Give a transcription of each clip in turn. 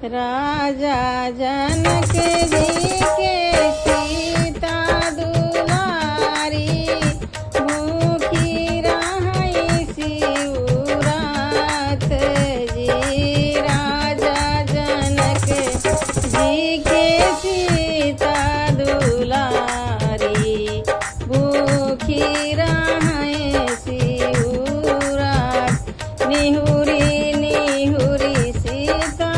राजा जनक जी के सीता दुलारी, भूखी रही शिवरात जी। राजा जनक जी के सीता दुलारी, भूखी रही शिवरात। निहुरी निहुरी सीता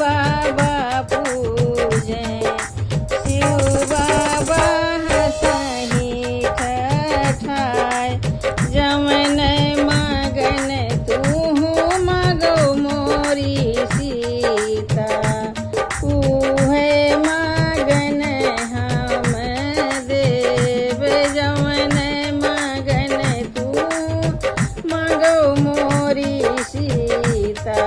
बाबा पूजे, शिव बाबा हंसही ठठाय। जमन मगन तूहू मगो मोरी सीता, उहे मगन हम देव। जमन मगन तू मगो मोरी सीता,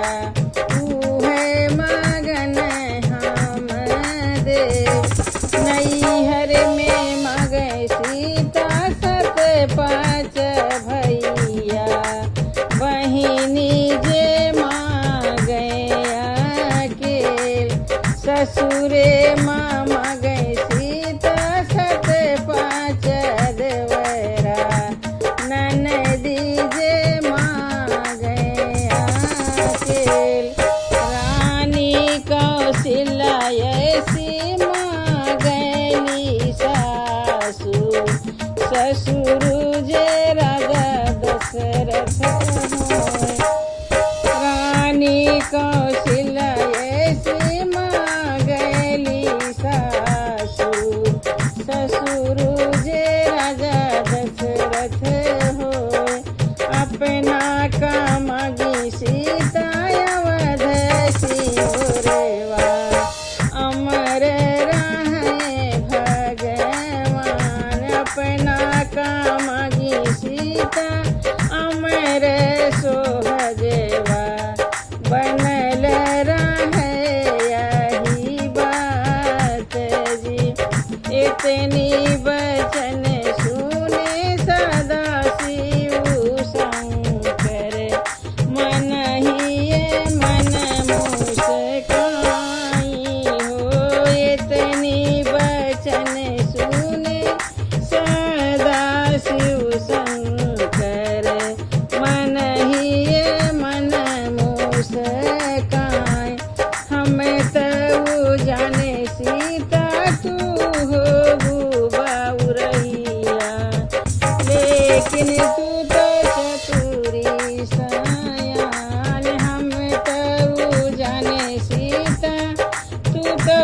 नैहर में मगै सीता सत पाँच भैया, बहिनी जे मांगे अकेल। ससुरे माँ मगै सीता सत पाँच देवरा, ननदी जे मांगे अकेल। रानी कौशल्या ऐसी ससुर जे राजा दशरथ होय। रानी कौशल्या ऐसी मांगली सासु, ससुर जे राजा दशरथ होय। अपना का मांगी सीता अवध सिंह, अमर रहे भगवान। अपना का मांगी सीता अमर सोहजेवा, बनल रहे यही बात जी। इतनी बचन सुने सदा शिव शंकर, मन ही मन मुस्काई हो। इतनी बचन सुने सदा शिव शंकर, मन ही मन मुस्काई। हमें तू जाने सीता तू हो बाउरैया, लेकिन तू तो चतुरी सयान। हम तू जाने सीता तू तो